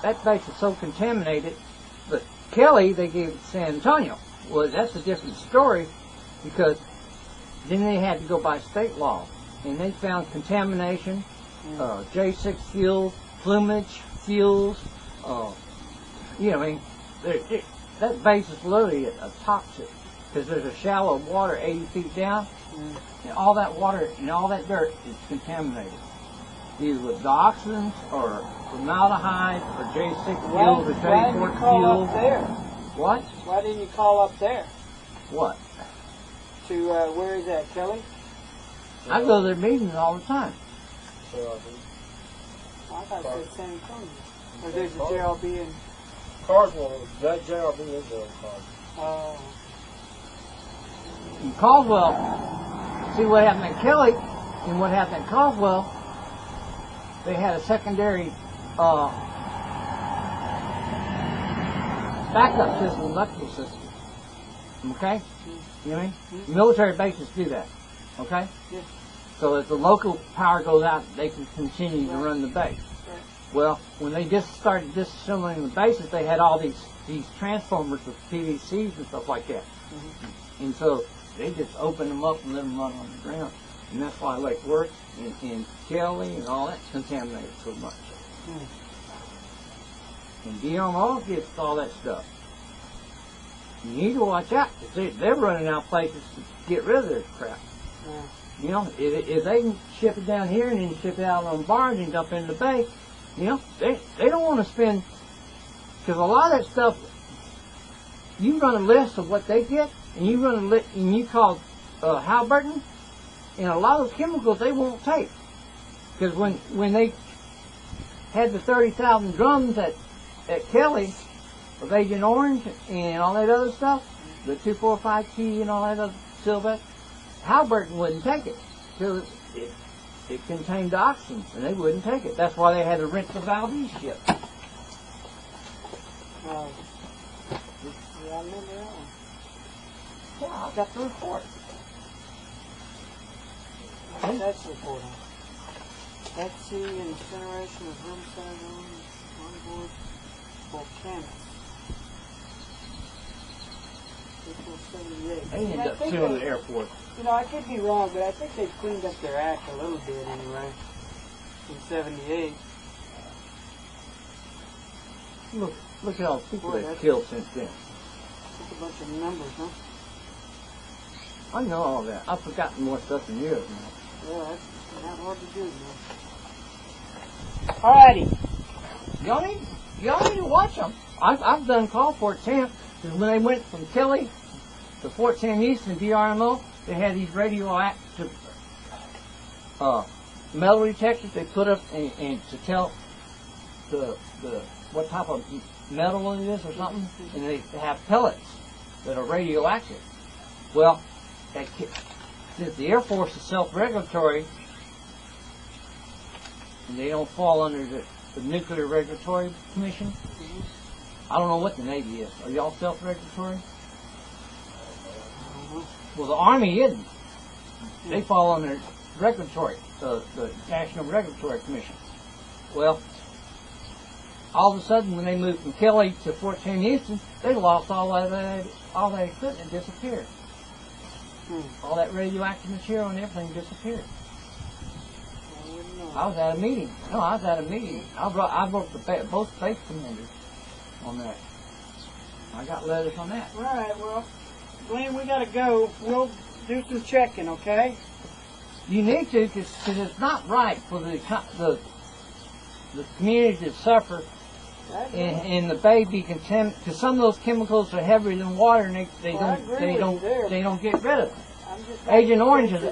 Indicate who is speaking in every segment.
Speaker 1: that base is so contaminated. But Kelly, they gave it to San Antonio. Well, that's a different story because then they had to go by state law, and they found contamination, J6 fuels, plumage fuels. You know, I mean, that base is literally a toxic because there's a shallow water 80 feet down, and all that water and all that dirt is contaminated, either with dioxins or formaldehyde or J6 fuels or J4 fuels. What?
Speaker 2: Why didn't you call up there?
Speaker 1: What?
Speaker 2: To where is that, Kelly?
Speaker 1: I go to their meetings all the time.
Speaker 2: I thought it said San Antonio. Or there's a JRB in
Speaker 3: Carswell. That JRB is there in Carswell.
Speaker 1: In Caldwell, see what happened at Kelly and what happened at Caldwell, they had a secondary backup system, electrical system. Okay? You know what I mean? Military bases do that. Okay?
Speaker 2: Yeah.
Speaker 1: So if the local power goes out, they can continue to run the base. Well, when they just started disassembling the bases, they had all these transformers with PVCs and stuff like that. And so they just opened them up and let them run on the ground. And that's why Lake Worth and Kelly and all that's contaminated so much. And DMO gets all that stuff. You need to watch out because they're running out of places to get rid of this crap. You know, if they can ship it down here and then ship it out on barge and dump it in the bay, you know, they don't want to spend, because a lot of that stuff, you run a list of what they get, and you run a list, and you call Halliburton, and a lot of those chemicals they won't take, because when they had the 30,000 drums at Kelly of Agent Orange and all that other stuff, the 2,4,5-T and all that other silver, Halliburton wouldn't take it because it contained dioxins, and they wouldn't take it. That's why they had to rent the Valdez ship.
Speaker 2: Yeah, I remember that one.
Speaker 1: Yeah, I got the report.
Speaker 2: That's the report on. Let's see, incineration of Riverside on board volcanics. April 78.
Speaker 1: They ended up suing the airport.
Speaker 2: You know, I could be wrong, but I think they cleaned up their act a little bit anyway. In 78.
Speaker 1: Look at all the people they've killed since then.
Speaker 2: That's a bunch of numbers, huh?
Speaker 1: I know all that. I've forgotten more stuff than you have now.
Speaker 2: Yeah, that's not hard to do, man. Alrighty.
Speaker 1: Y'all need to watch them. I've done call Fort Sam, because when they went from Kelly to Fort Sam East and DRMO, they had these radioactive metal detectors they put up and to tell the what type of metal it is or something, and they have pellets that are radioactive. Well, since the Air Force is self-regulatory, and they don't fall under the Nuclear Regulatory Commission, I don't know what the Navy is. Are y'all self-regulatory? Well, the Army isn't. They fall under regulatory, the National Regulatory Commission. Well, all of a sudden, when they moved from Kelly to Fort Sam Houston, they lost all that equipment disappeared. All that radioactive material and everything disappeared. I was at a meeting. No, I was at a meeting. I broke both base commanders on that. I got letters on that.
Speaker 2: All right, well, Glenn, we got to go. We'll do some checking, okay?
Speaker 1: You need to, because it's not right for the communities that suffer in the bay be contaminated. Because some of those chemicals are heavier than water, and they don't get rid of them. Agent Orange is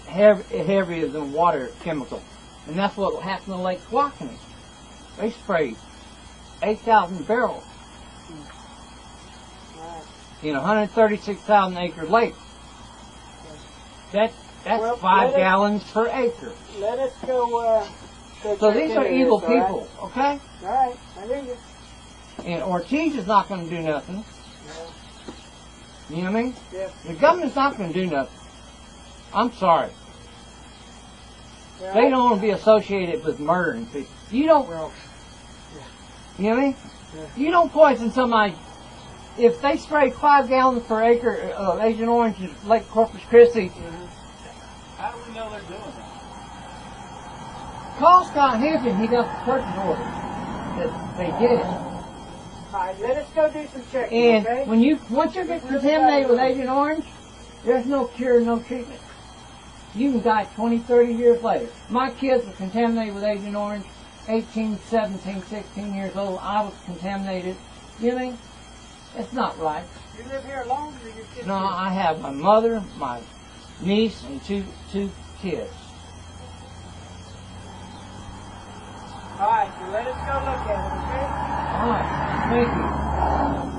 Speaker 1: heavier than water chemical, and that's what happened in Lake Quackney. They sprayed 8,000 barrels in a 136,000 acre lake. That's 5 gallons per acre.
Speaker 2: Let us go.
Speaker 1: So these are evil people, okay?
Speaker 2: All right, I hear you.
Speaker 1: And Ortiz is not going to do nothing.
Speaker 2: No.
Speaker 1: You know what I mean?
Speaker 2: Yeah.
Speaker 1: The government's not going to do nothing. I'm sorry.
Speaker 2: Yeah,
Speaker 1: They don't want to be associated with murdering people. You don't. You know what I mean?
Speaker 2: Yeah.
Speaker 1: You don't poison somebody. If they spray 5 gallons per acre of Agent Orange in Lake Corpus Christi,
Speaker 3: How do we know they're doing that?
Speaker 1: call Scott Hampton. He got the purchase order that they did it.
Speaker 2: Alright, let us go do some checking,
Speaker 1: And
Speaker 2: okay?
Speaker 1: once you get contaminated with Agent Orange, there's no cure, no treatment. You can die 20, 30 years later. My kids were contaminated with Agent Orange, 18, 17, 16 years old. I was contaminated. You know what I mean? It's not right.
Speaker 2: You live here alone, or you kids?
Speaker 1: No, I have my mother, my niece, and two kids.
Speaker 2: Alright, so let us go look at it, okay?
Speaker 1: All right. Thank you.